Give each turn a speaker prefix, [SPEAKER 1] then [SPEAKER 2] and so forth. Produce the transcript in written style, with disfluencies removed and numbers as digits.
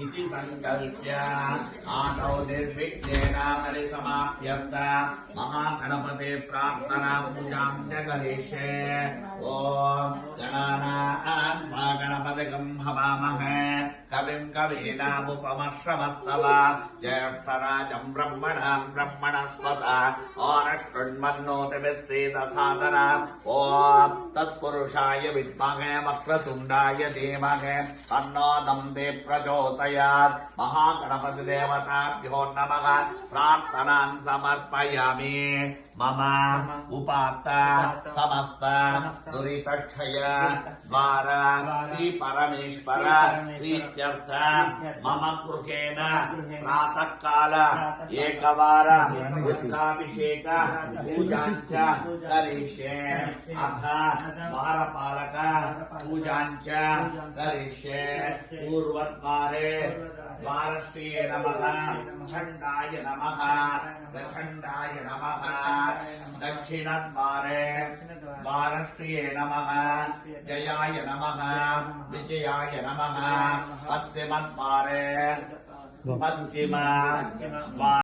[SPEAKER 1] इति संकल्प्य आदौ निर्विघ्नेन परिसमाप्यर्थ महागणपते प्रार्थना पूजां च करिष्ये। ओम गणानां गणपतिं हवामहे कविं कवीनामुपमश्रवस्तव ज्येष्ठराजं ब्रह्मणां ब्रह्मणस्पत ओरष्टुन्मन्नोतिभिस्सीदसादना ओम तत्पुरुषाय विद्महे वक्रतुण्डाय धीमहि तन्नो दन्ते प्रचोदयात्। महागणपतिदेवताभ्यो नमः। प्रार्थनां समर्पयामि। मम उपात्त समस्त दुरितक्षय द्वारा श्री परमेश्वर प्रीत्यर्थ मम गृहेण प्रातः काल एकवार रुद्राभिषेक पूजाञ्च करिष्ये। अथ द्वारपालक पूजाञ्च करिष्ये। पूर्वद्वारे द्वारश्रिये नमः छण्डाय नमः प्रचण्डाय नमः। दक्षिणद्वारे द्वारश्रिये नमः जयाय नमः विजयाय नमः। पश्चिमद्वारे पश्चिम